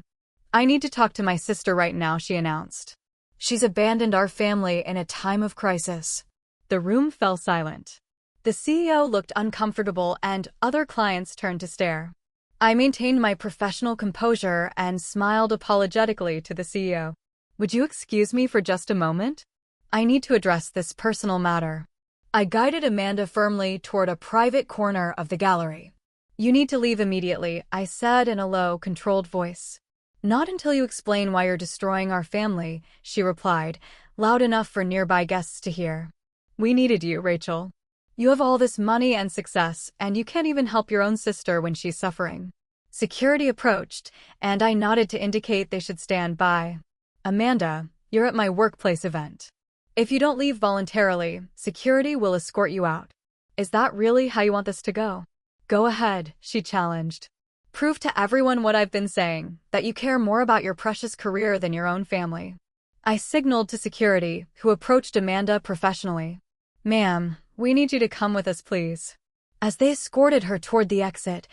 I need to talk to my sister right now, she announced. She's abandoned our family in a time of crisis. The room fell silent. The CEO looked uncomfortable and other clients turned to stare. I maintained my professional composure and smiled apologetically to the CEO. Would you excuse me for just a moment? I need to address this personal matter. I guided Amanda firmly toward a private corner of the gallery. You need to leave immediately, I said in a low, controlled voice. Not until you explain why you're destroying our family, she replied, loud enough for nearby guests to hear. We needed you, Rachel. You have all this money and success, and you can't even help your own sister when she's suffering. Security approached, and I nodded to indicate they should stand by. Amanda, you're at my workplace event. If you don't leave voluntarily, security will escort you out. Is that really how you want this to go? Go ahead, she challenged. Prove to everyone what I've been saying, that you care more about your precious career than your own family. I signaled to security, who approached Amanda professionally. Ma'am, we need you to come with us, please. As they escorted her toward the exit,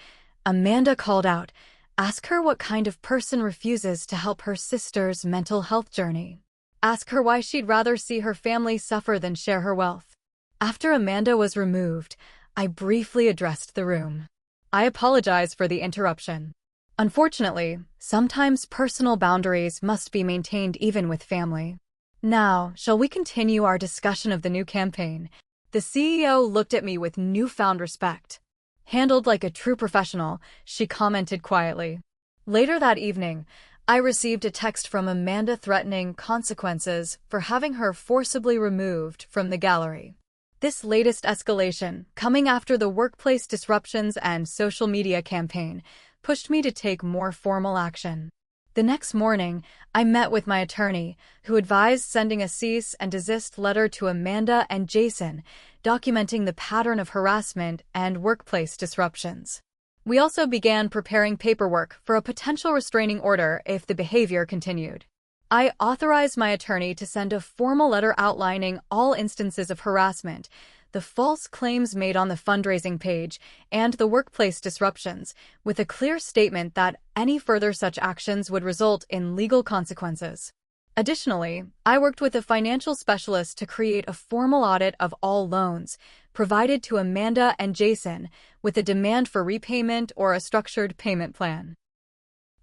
Amanda called out, ask her what kind of person refuses to help her sister's mental health journey. Ask her why she'd rather see her family suffer than share her wealth. After Amanda was removed, I briefly addressed the room. I apologize for the interruption. Unfortunately, sometimes personal boundaries must be maintained even with family. Now, shall we continue our discussion of the new campaign? The CEO looked at me with newfound respect. Handled like a true professional, she commented quietly. Later that evening, I received a text from Amanda threatening consequences for having her forcibly removed from the gallery. This latest escalation, coming after the workplace disruptions and social media campaign, pushed me to take more formal action. The next morning, I met with my attorney, who advised sending a cease and desist letter to Amanda and Jason, documenting the pattern of harassment and workplace disruptions. We also began preparing paperwork for a potential restraining order if the behavior continued. I authorized my attorney to send a formal letter outlining all instances of harassment, the false claims made on the fundraising page, and the workplace disruptions, with a clear statement that any further such actions would result in legal consequences. Additionally, I worked with a financial specialist to create a formal audit of all loans provided to Amanda and Jason, with a demand for repayment or a structured payment plan.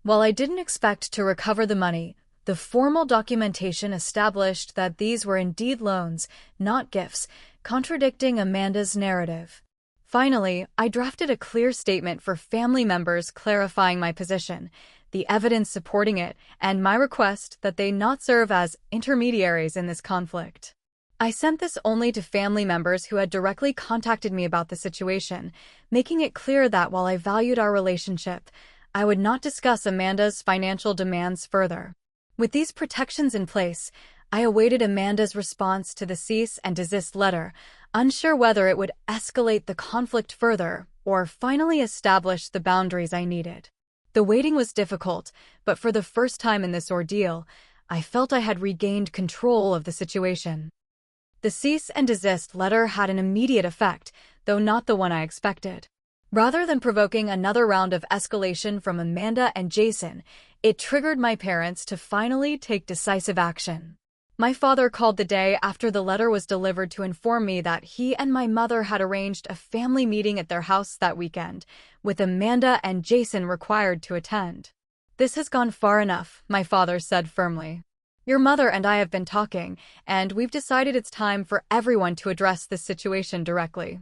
While I didn't expect to recover the money, the formal documentation established that these were indeed loans, not gifts, contradicting Amanda's narrative. Finally, I drafted a clear statement for family members clarifying my position, the evidence supporting it, and my request that they not serve as intermediaries in this conflict. I sent this only to family members who had directly contacted me about the situation, making it clear that while I valued our relationship, I would not discuss Amanda's financial demands further. With these protections in place, I awaited Amanda's response to the cease and desist letter, unsure whether it would escalate the conflict further or finally establish the boundaries I needed. The waiting was difficult, but for the first time in this ordeal, I felt I had regained control of the situation. The cease and desist letter had an immediate effect, though not the one I expected. Rather than provoking another round of escalation from Amanda and Jason, it triggered my parents to finally take decisive action. My father called the day after the letter was delivered to inform me that he and my mother had arranged a family meeting at their house that weekend, with Amanda and Jason required to attend. This has gone far enough, my father said firmly. Your mother and I have been talking, and we've decided it's time for everyone to address this situation directly.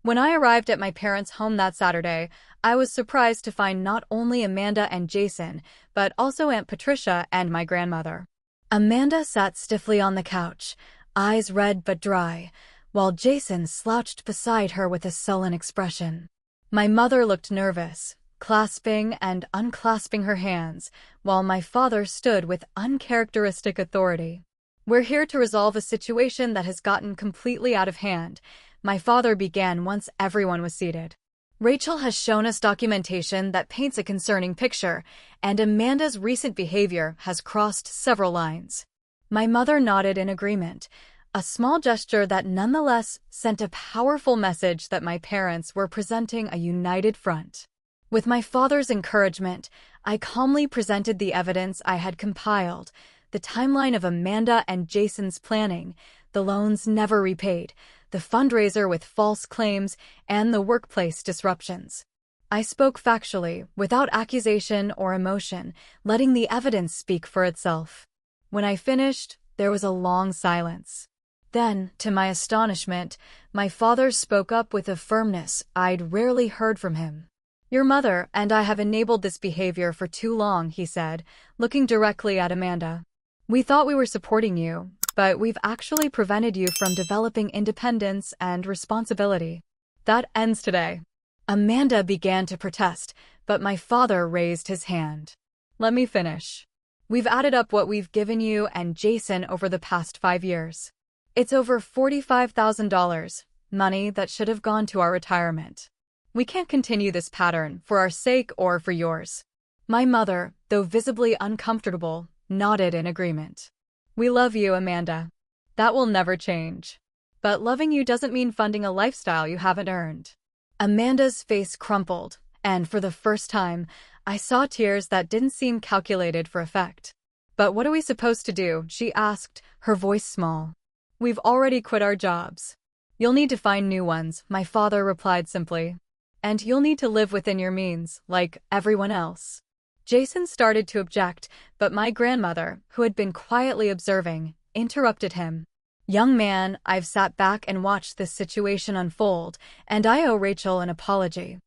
When I arrived at my parents' home that Saturday, I was surprised to find not only Amanda and Jason, but also Aunt Patricia and my grandmother. Amanda sat stiffly on the couch, eyes red but dry, while Jason slouched beside her with a sullen expression. My mother looked nervous, clasping and unclasping her hands, while my father stood with uncharacteristic authority. We're here to resolve a situation that has gotten completely out of hand, my father began once everyone was seated. Rachel has shown us documentation that paints a concerning picture, and Amanda's recent behavior has crossed several lines. My mother nodded in agreement, a small gesture that nonetheless sent a powerful message that my parents were presenting a united front. With my father's encouragement, I calmly presented the evidence I had compiled, the timeline of Amanda and Jason's planning, the loans never repaid, the fundraiser with false claims, and the workplace disruptions. I spoke factually, without accusation or emotion, letting the evidence speak for itself. When I finished, there was a long silence. Then, to my astonishment, my father spoke up with a firmness I'd rarely heard from him. "Your mother and I have enabled this behavior for too long," he said, looking directly at Amanda. "We thought we were supporting you, but we've actually prevented you from developing independence and responsibility. That ends today." Amanda began to protest, but my father raised his hand. "Let me finish. We've added up what we've given you and Jason over the past 5 years. It's over $45,000, money that should have gone to our retirement. We can't continue this pattern for our sake or for yours." My mother, though visibly uncomfortable, nodded in agreement. "We love you, Amanda. That will never change. But loving you doesn't mean funding a lifestyle you haven't earned." Amanda's face crumpled, and for the first time, I saw tears that didn't seem calculated for effect. "But what are we supposed to do?" she asked, her voice small. "We've already quit our jobs." "You'll need to find new ones," my father replied simply. "And you'll need to live within your means, like everyone else." Jason started to object, but my grandmother, who had been quietly observing, interrupted him. "Young man, I've sat back and watched this situation unfold, and I owe Rachel an apology.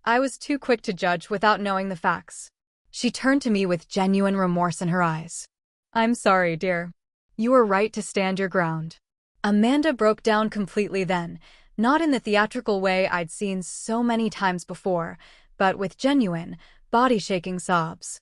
I was too quick to judge without knowing the facts." She turned to me with genuine remorse in her eyes. "I'm sorry, dear. You were right to stand your ground." Amanda broke down completely then, not in the theatrical way I'd seen so many times before, but with genuine, body-shaking sobs.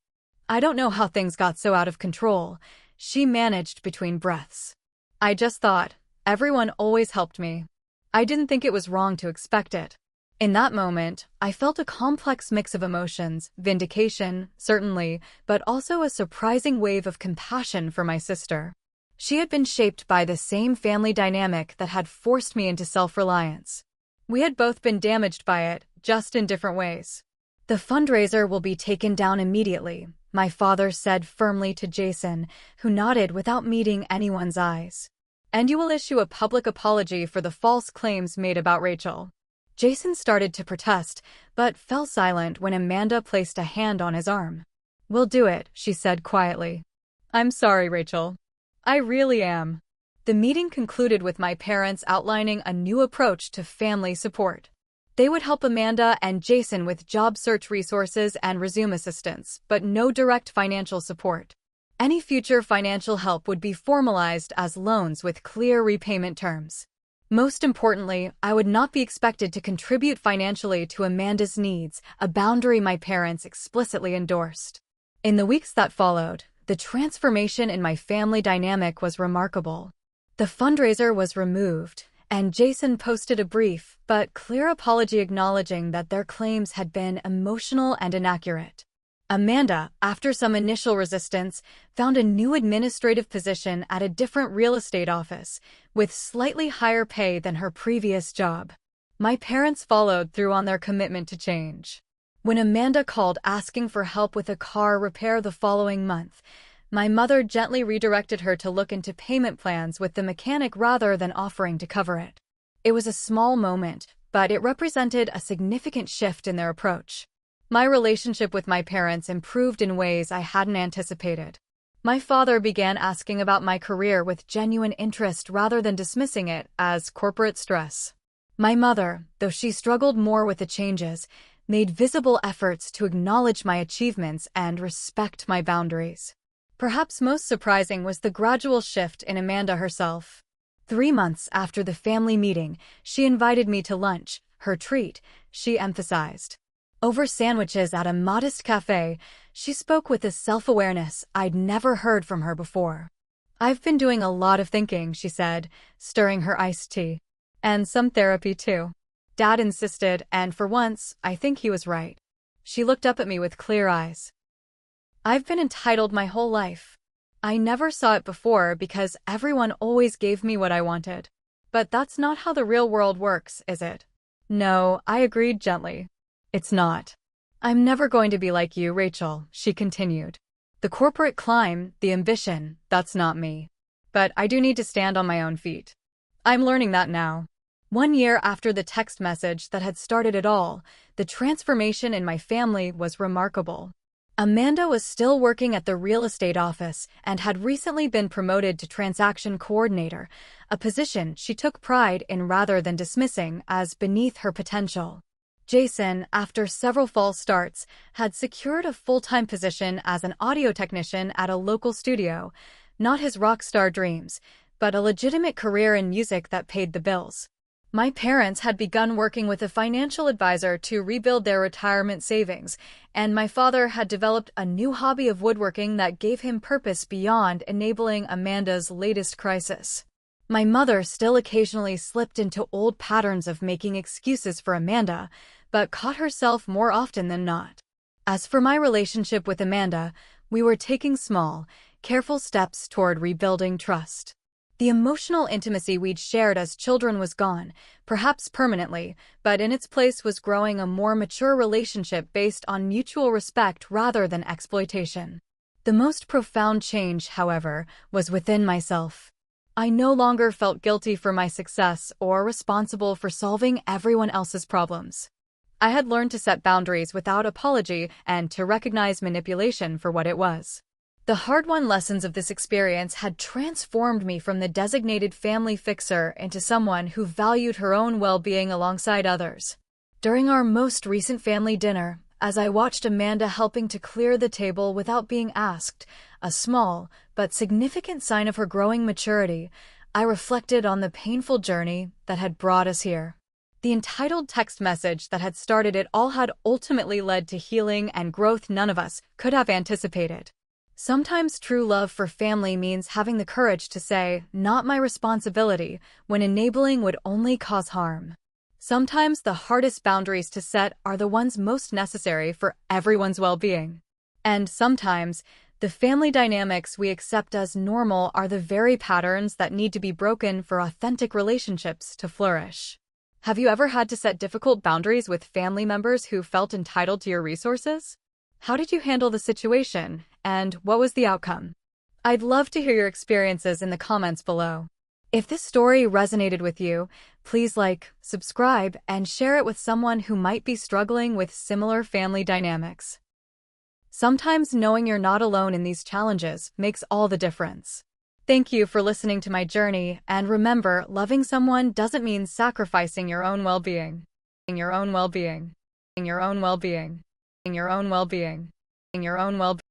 "I don't know how things got so out of control," she managed between breaths. "I just thought, everyone always helped me. I didn't think it was wrong to expect it." In that moment, I felt a complex mix of emotions, vindication, certainly, but also a surprising wave of compassion for my sister. She had been shaped by the same family dynamic that had forced me into self-reliance. We had both been damaged by it, just in different ways. "The fundraiser will be taken down immediately," my father said firmly to Jason, who nodded without meeting anyone's eyes. "And you will issue a public apology for the false claims made about Rachel." Jason started to protest, but fell silent when Amanda placed a hand on his arm. "We'll do it," she said quietly. "I'm sorry, Rachel. I really am." The meeting concluded with my parents outlining a new approach to family support. They would help Amanda and Jason with job search resources and resume assistance, but no direct financial support. Any future financial help would be formalized as loans with clear repayment terms. Most importantly, I would not be expected to contribute financially to Amanda's needs, a boundary my parents explicitly endorsed. In the weeks that followed, the transformation in my family dynamic was remarkable. The fundraiser was removed, and Jason posted a brief but clear apology acknowledging that their claims had been emotional and inaccurate. Amanda, after some initial resistance, found a new administrative position at a different real estate office, with slightly higher pay than her previous job. My parents followed through on their commitment to change. When Amanda called asking for help with a car repair the following month, my mother gently redirected her to look into payment plans with the mechanic rather than offering to cover it. It was a small moment, but it represented a significant shift in their approach. My relationship with my parents improved in ways I hadn't anticipated. My father began asking about my career with genuine interest rather than dismissing it as corporate stress. My mother, though she struggled more with the changes, made visible efforts to acknowledge my achievements and respect my boundaries. Perhaps most surprising was the gradual shift in Amanda herself. 3 months after the family meeting, she invited me to lunch, her treat, she emphasized. Over sandwiches at a modest cafe, she spoke with a self-awareness I'd never heard from her before. "I've been doing a lot of thinking," she said, stirring her iced tea. "And some therapy too." Dad insisted, and for once, I think he was right. She looked up at me with clear eyes. "I've been entitled my whole life. I never saw it before because everyone always gave me what I wanted. But that's not how the real world works, is it?" "No," I agreed gently. "It's not. I'm never going to be like you, Rachel," she continued. "The corporate climb, the ambition, that's not me. But I do need to stand on my own feet. I'm learning that now. 1 year after the text message that had started it all, the transformation in my family was remarkable. Amanda was still working at the real estate office and had recently been promoted to transaction coordinator, a position she took pride in rather than dismissing as beneath her potential. Jason, after several false starts, had secured a full-time position as an audio technician at a local studio, not his rock star dreams, but a legitimate career in music that paid the bills. My parents had begun working with a financial advisor to rebuild their retirement savings, and my father had developed a new hobby of woodworking that gave him purpose beyond enabling Amanda's latest crisis. My mother still occasionally slipped into old patterns of making excuses for Amanda, but caught herself more often than not. As for my relationship with Amanda, we were taking small, careful steps toward rebuilding trust. The emotional intimacy we'd shared as children was gone, perhaps permanently, but in its place was growing a more mature relationship based on mutual respect rather than exploitation. The most profound change, however, was within myself. I no longer felt guilty for my success or responsible for solving everyone else's problems. I had learned to set boundaries without apology and to recognize manipulation for what it was. The hard-won lessons of this experience had transformed me from the designated family fixer into someone who valued her own well-being alongside others. During our most recent family dinner, as I watched Amanda helping to clear the table without being asked, a small but significant sign of her growing maturity, I reflected on the painful journey that had brought us here. The entitled text message that had started it all had ultimately led to healing and growth none of us could have anticipated. Sometimes true love for family means having the courage to say, "Not my responsibility," when enabling would only cause harm. Sometimes the hardest boundaries to set are the ones most necessary for everyone's well-being. And sometimes, the family dynamics we accept as normal are the very patterns that need to be broken for authentic relationships to flourish. Have you ever had to set difficult boundaries with family members who felt entitled to your resources? How did you handle the situation, and what was the outcome? I'd love to hear your experiences in the comments below. If this story resonated with you, please like, subscribe, and share it with someone who might be struggling with similar family dynamics. Sometimes knowing you're not alone in these challenges makes all the difference. Thank you for listening to my journey, and remember, loving someone doesn't mean sacrificing your own well-being. Your own well-being. Your own well-being. Your own well-being. Your own well-being.